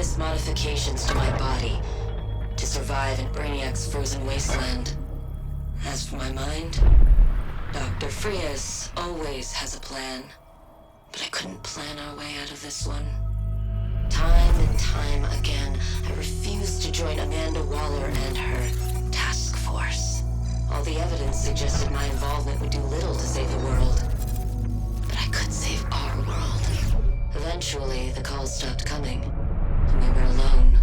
various modifications to my body to survive in Brainiac's frozen wasteland. As for my mind, Dr. Frias always has a plan. But I couldn't plan our way out of this one. Time and time again, I refused to join Amanda Waller and her task force. All the evidence suggested my involvement would do little to save the world. But I could save our world. Eventually, the calls stopped coming, and we were alone.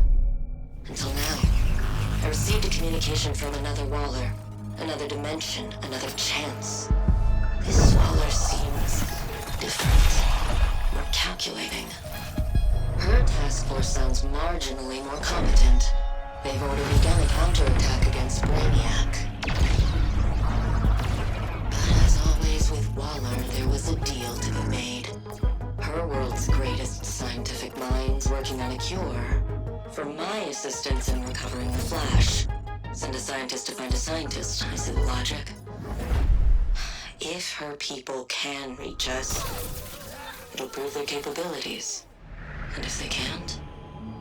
Until now. I received a communication from another Waller, another dimension, another chance. This Waller seems different, more calculating. Her task force sounds marginally more competent. They've already begun a counterattack against Brainiac. But as always with Waller, there was a deal to be made. Her world's greatest scientific minds working on a cure. For my assistance in recovering the Flash. Send a scientist to find a scientist. Is it logic? If her people can reach us, it'll prove their capabilities. And if they can't,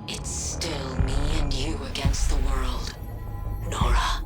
it's still me and you against the world. Nora.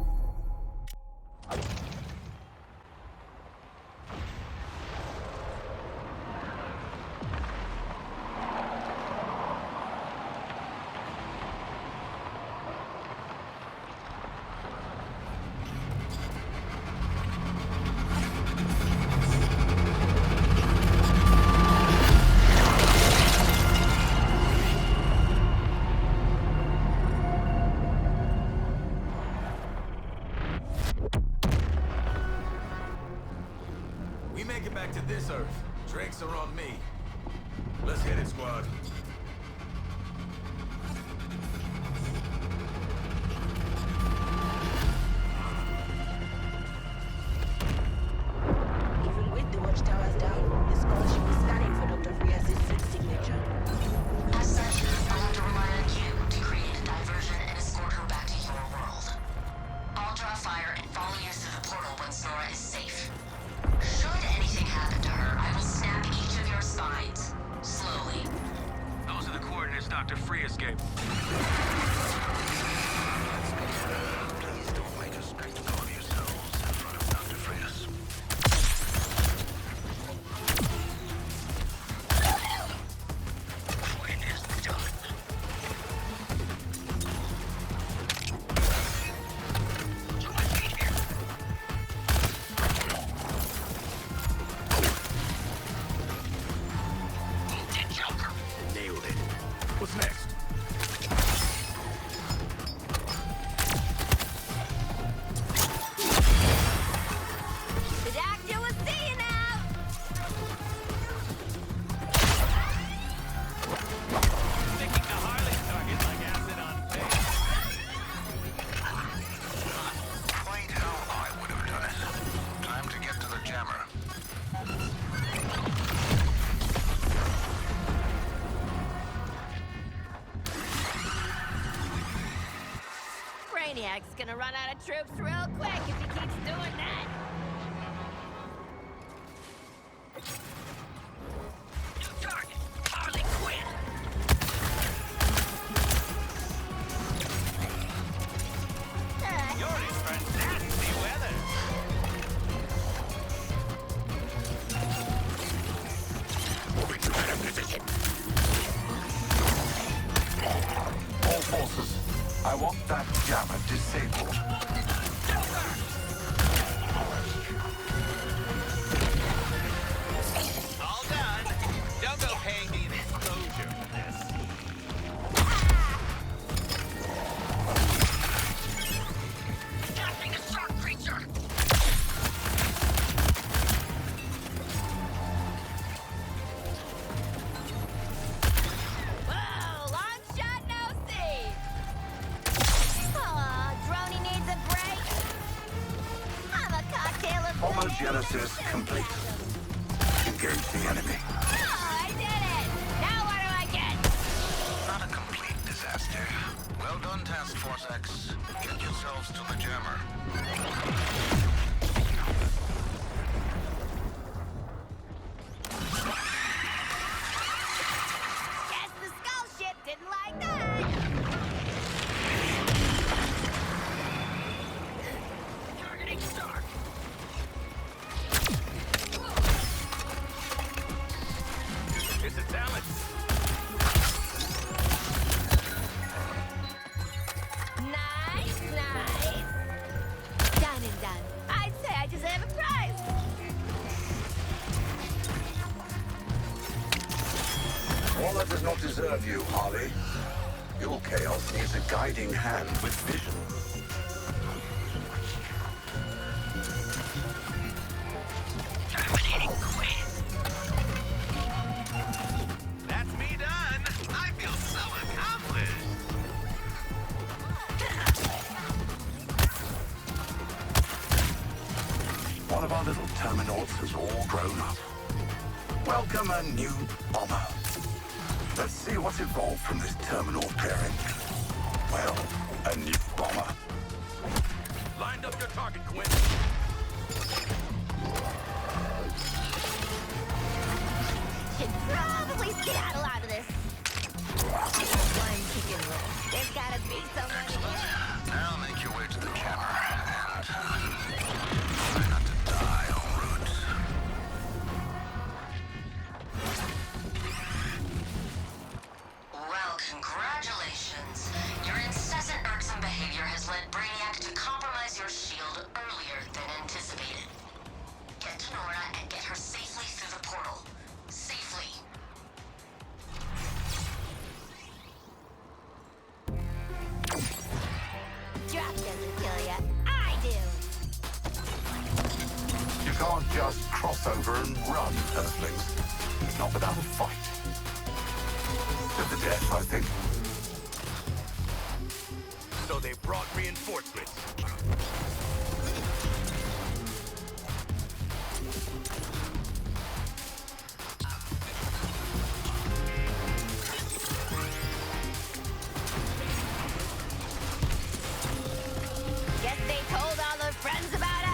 Back to this Earth. Drakes are on me. Let's hit it, squad. Even with the watchtowers down, the scholarship is scanning for Dr. Frias' signature. As such, I'll have to rely on you to create a diversion and escort her back to your world. I'll draw fire and follow you through the portal once Nora is safe. Should anything happen to her, I will snap each of your spines. Slowly. Those are the coordinates Dr. Frias gave. Please don't make a spectacle of yourselves in front of Dr. Frias. When is done. To my feet here. Joker. Nailed it. What's next? The doctor will see you now! Making the Harley target like acid on face. Quite how I would have done it. Time to get to the jammer. Brainiac's gonna run out of troops real quick if he keeps doing that. New target. Harley Quinn. You're in for nasty weather. Moving to better position. All forces, I want that jammer disabled. All done. Don't go paying me an exposure for this. Catching a shark creature. Whoa, long shot, no see! Aw, Droney needs a break. I'm a cocktail of Homogenesis complete. Engage the enemy. Oh, I did it! Now what do I get? Not a complete disaster. Well done, Task Force X. Get yourselves to the jammer. Guess the skull ship didn't like that! Armor does not deserve you, Harley. Your chaos needs a guiding hand with vision. That's me done. I feel so accomplished. One of our little Terminauts has all grown up. Welcome a new bomber. Let's see what's evolved from this Terminaut pairing. Well, a new bomber. Lined up your target, Quinn. Should probably skedaddle out of this. One chicken roll. There's gotta be someone here. Now make your way to the jammer and try not to die en route. Well, congratulations. Your incessant irksome behavior has led Brainiac to compromise your shield earlier than anticipated. Get to Nora and get her safely through the portal. Safely. Drop doesn't kill ya. I do. You can't just cross over and run, Earthlings. Not without a fight. To the death, I think. So they brought reinforcements. Guess they told all their friends about us.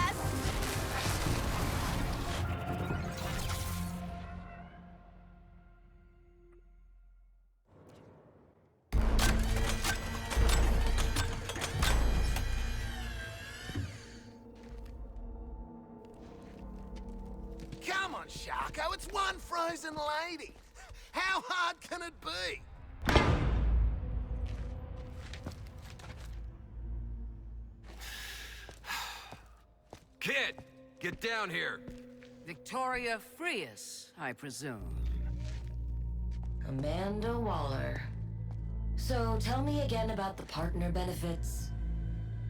Come on, Sharko, it's one frozen lady. How hard can it be? Kid, get down here. Victoria Frias, I presume. Amanda Waller. So tell me again about the partner benefits.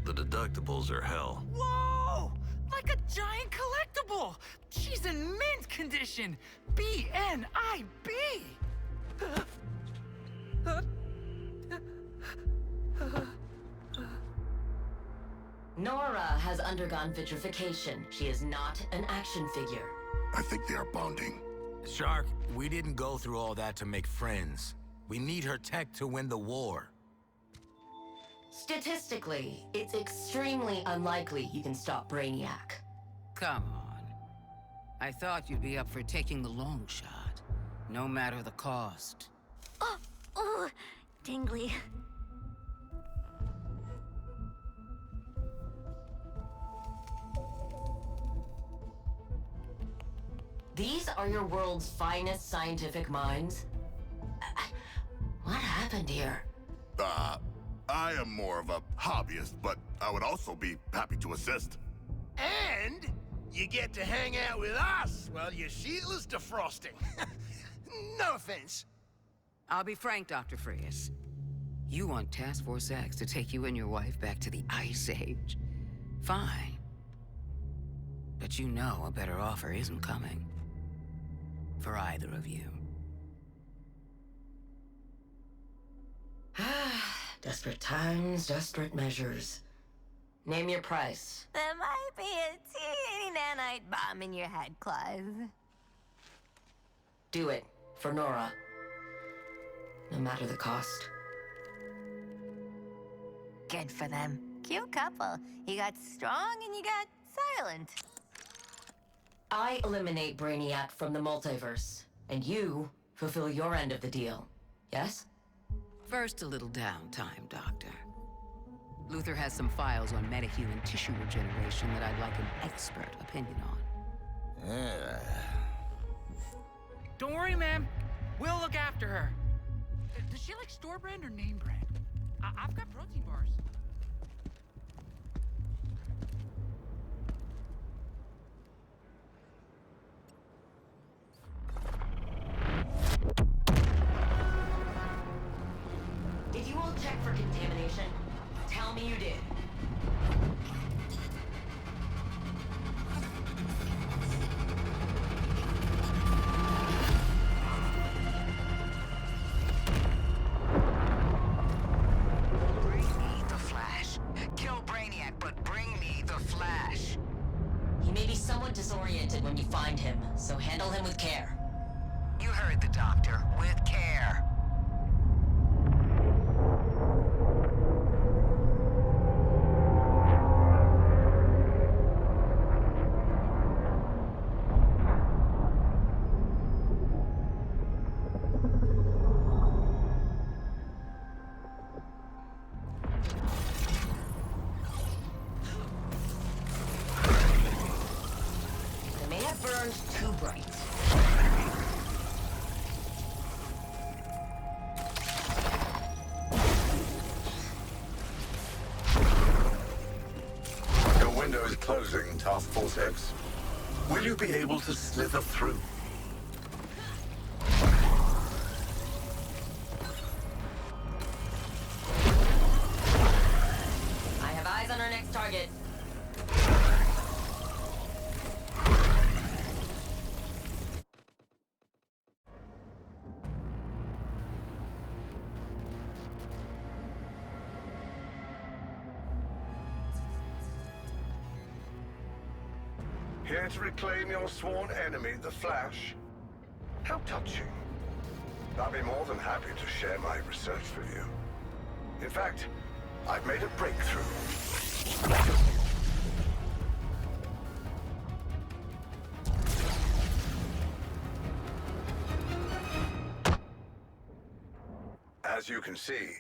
The deductibles are hell. Whoa! Like a giant collectible! She's in mint condition! BNIB! Nora has undergone vitrification. She is not an action figure. I think they are bonding. Shark, we didn't go through all that to make friends. We need her tech to win the war. Statistically, it's extremely unlikely you can stop Brainiac. Come on. I thought you'd be up for taking the long shot, no matter the cost. Oh, tingly. These are your world's finest scientific minds? What happened here? I am more of a hobbyist, but I would also be happy to assist. And you get to hang out with us while your shield is defrosting. No offense. I'll be frank, Dr. Frias. You want Task Force X to take you and your wife back to the Ice Age. Fine. But you know a better offer isn't coming. For either of you. Desperate times, desperate measures. Name your price. There might be a teeny nanite bomb in your head, Clive. Do it. For Nora. No matter the cost. Good for them. Cute couple. You got strong and you got silent. I eliminate Brainiac from the multiverse, and you fulfill your end of the deal. Yes? First, a little downtime, Doctor. Luther has some files on metahuman tissue regeneration that I'd like an expert opinion on. Don't worry, ma'am. We'll look after her. Does she like store brand or name brand? I've got protein bars. Manual check for contamination. Tell me you did. Bring me the Flash. Kill Brainiac, but bring me the Flash. He may be somewhat disoriented when you find him, so handle him with care. You heard the doctor. With care. They may have burned too bright. Your window is closing, Task Force X. Will you be able to slither through? I have eyes on our next target. Here to reclaim your sworn enemy, the Flash? How touching. I'll be more than happy to share my research with you. In fact, I've made a breakthrough. As you can see,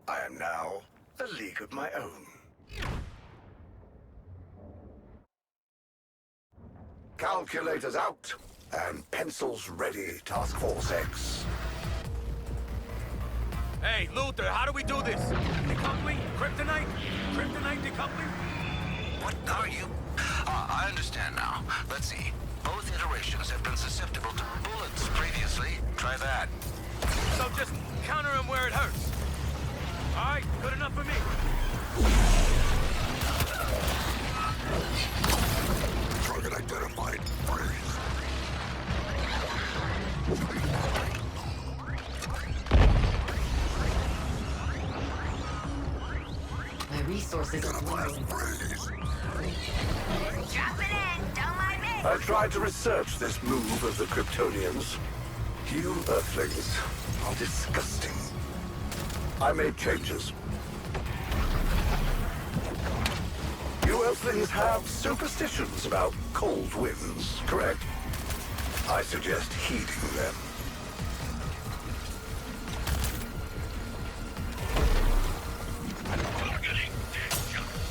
I am now a league of my own. Calculators out, and pencils ready, Task Force X. Hey, Luther, how do we do this? Decoupling? Kryptonite? Kryptonite decoupling? What are you? I understand now. Let's see. Both iterations have been susceptible to bullets previously. Try that. So just counter him where it hurts. All right, good enough for me. Target identified. My resources are dwindling. Drop it in, don't mind me. I tried to research this move of the Kryptonians. You Earthlings are disgusting. I made changes. You Earthlings have superstitions about cold winds, correct? I suggest heeding them.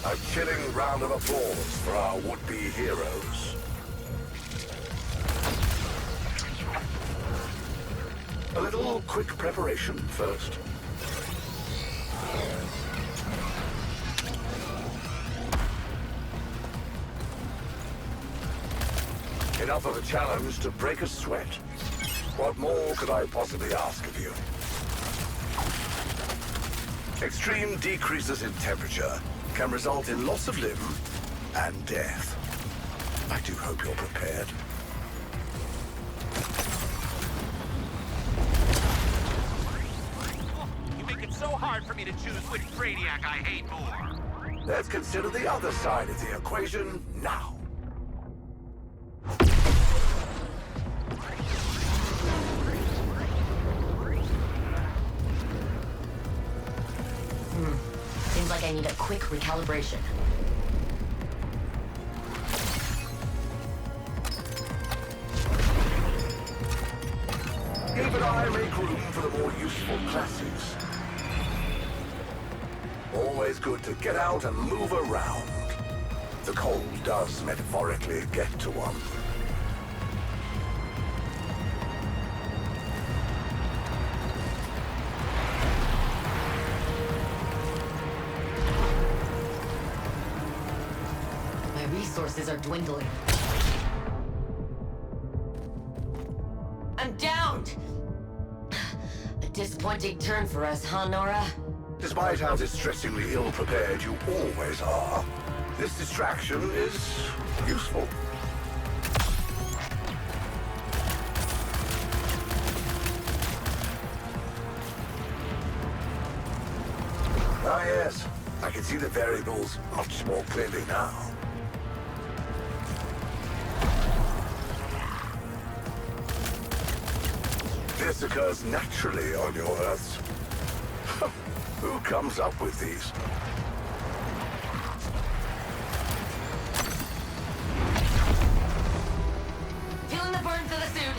A chilling round of applause for our would-be heroes. A little quick preparation first. Enough of a challenge to break a sweat. What more could I possibly ask of you? Extreme decreases in temperature can result in loss of limb and death. I do hope you're prepared. You make it so hard for me to choose which Brainiac I hate more. Let's consider the other side of the equation now. Seems like I need a quick recalibration. Even I make room for the more useful classes. Always good to get out and move around. The cold does metaphorically get to one. My resources are dwindling. I'm downed! A disappointing turn for us, huh, Nora? Despite how distressingly ill-prepared you always are, this distraction is useful. Ah yes, I can see the variables much more clearly now. This occurs naturally on your Earths. Who comes up with these? Feeling the burns of the suit.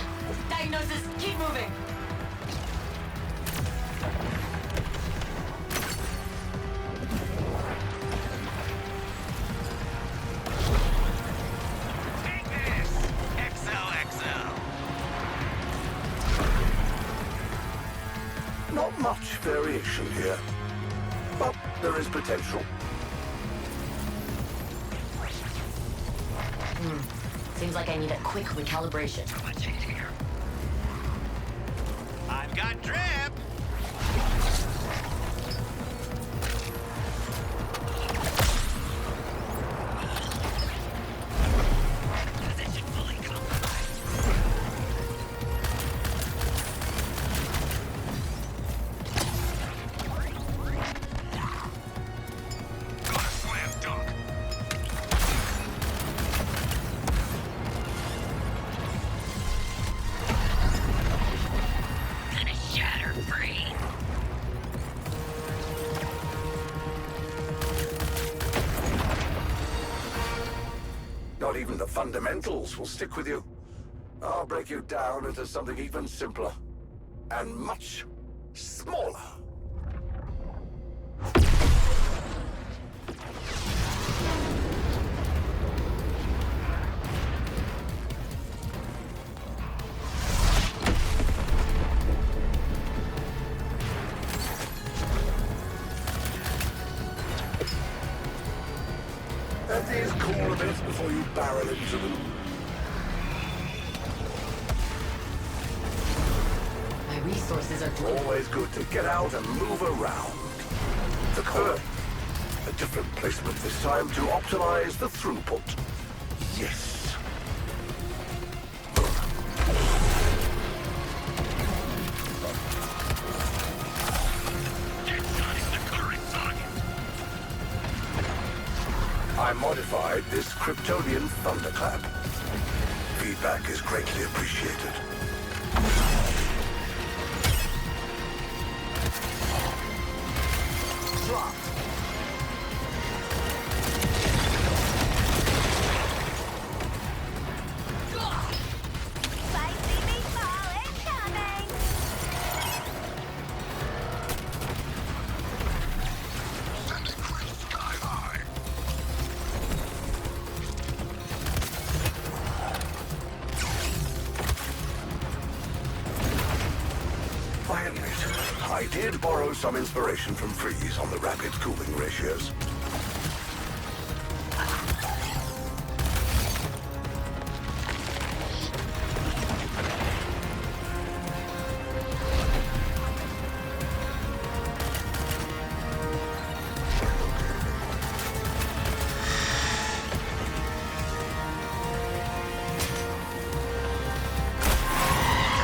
Diagnosis, keep moving. Take this! XOXO! Not much variation here, but there is potential. Seems like I need a quick recalibration. I've got drip! Position fully compromised. Got a slam dunk. Gonna shatter free. Not even the fundamentals will stick with you. I'll break you down into something even simpler and much smaller. Let these cool a bit before you barrel into them. My resources are dwindling. Always good to get out and move around. The color. A different placement this time to optimize the throughput. Yes. I modified this Kryptonian thunderclap. Feedback is greatly appreciated. Dropped. Spicy meatball incoming! I admit, I did borrow some inspiration from Freeze on the rapid cooling ratios.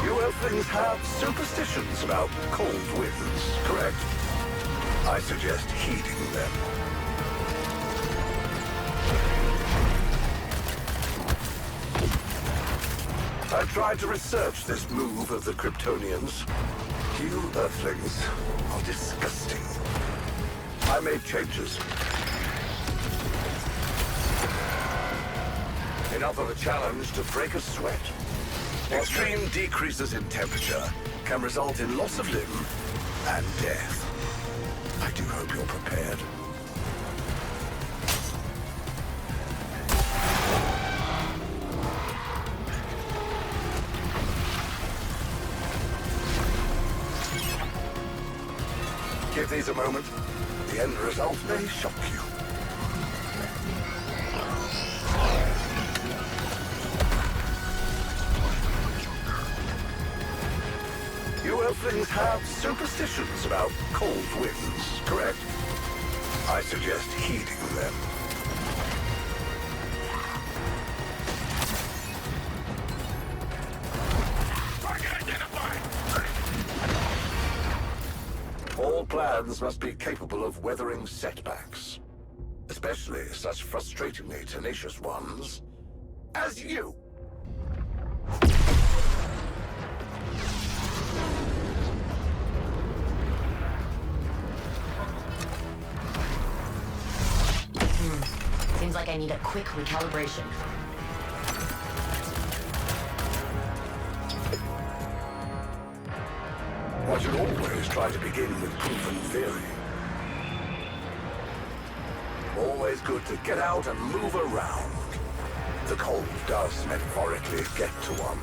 You Earthlings have superstitions about cold winds, correct? I suggest heeding them. I tried to research this move of the Kryptonians. You Earthlings are disgusting. I made changes. Enough of a challenge to break a sweat. Extreme decreases in temperature can result in loss of limb and death. I do hope you're prepared. Give these a moment. The end result may shock you. You Earthlings have superstitions about cold winds, correct? I suggest heeding them. All plans must be capable of weathering setbacks, especially such frustratingly tenacious ones as you. Seems like I need a quick recalibration. One should always try to begin with proven theory. Always good to get out and move around. The cold does metaphorically get to one.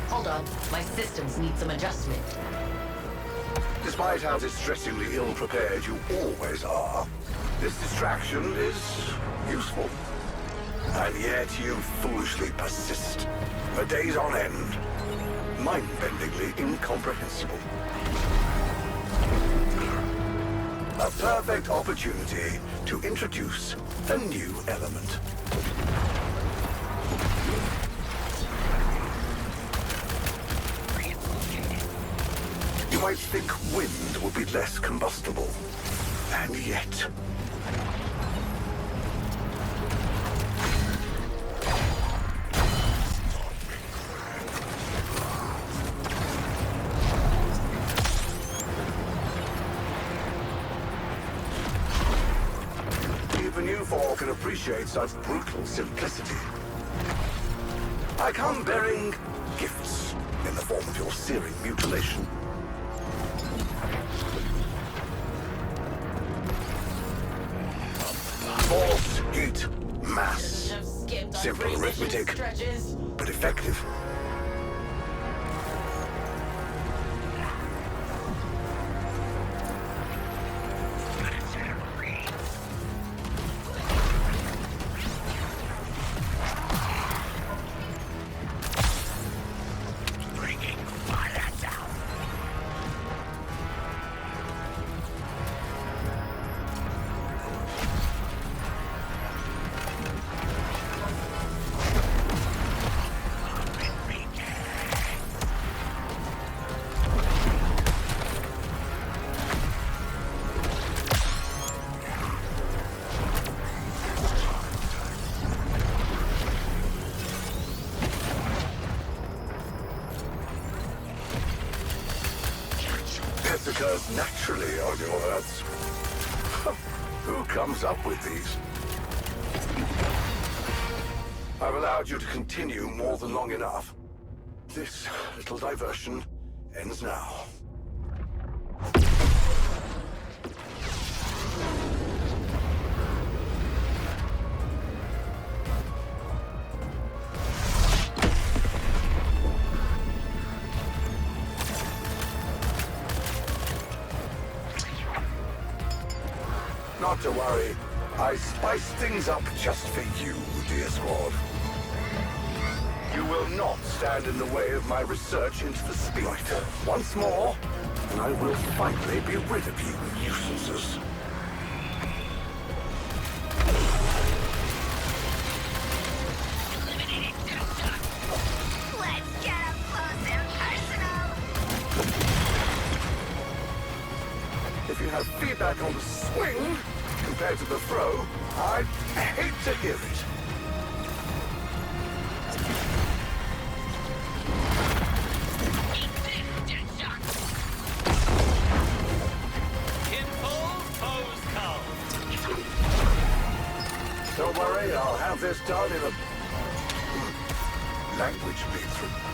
Hold on, my systems need some adjustment. Despite how distressingly ill-prepared you always are, this distraction is useful. And yet you foolishly persist. For days on end. Mind-bendingly incomprehensible. A perfect opportunity to introduce a new element. You might think wind would be less combustible, and yet... Even you four can appreciate such brutal simplicity. I come bearing gifts in the form of your searing mutilation. Force, heat, mass. Simple arithmetic, but effective. This occurs naturally on your Earths. Who comes up with these? I've allowed you to continue more than long enough. This little diversion ends now. Not to worry. I spiced things up just for you, dear squad. You will not stand in the way of my research into the spirit. Once more, and I will finally be rid of you nuisances. Let's get up close and personal. If you have feedback on the swing compared to the throw, I'd hate to hear it. Don't worry, I'll have this done in a language playthrough.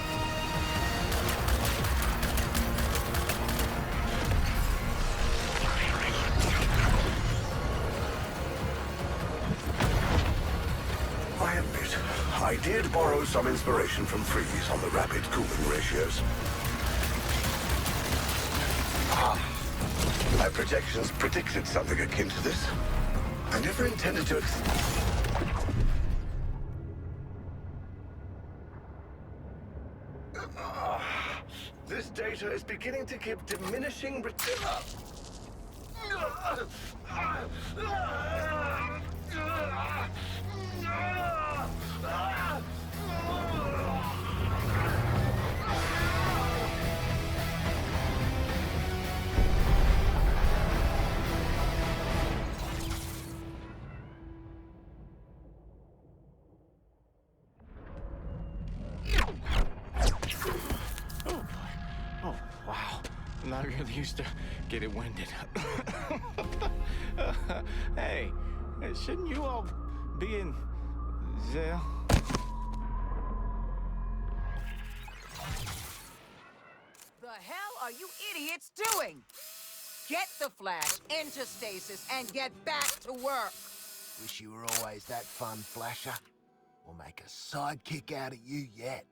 I admit, I did borrow some inspiration from Freeze on the rapid cooling ratios. My projections predicted something akin to this. I never intended to This data is beginning to give diminishing I really used to get it winded. Hey, shouldn't you all be in jail? The hell are you idiots doing? Get the Flash into stasis and get back to work. Wish you were always that fun, Flasher. We'll make a sidekick out of you yet.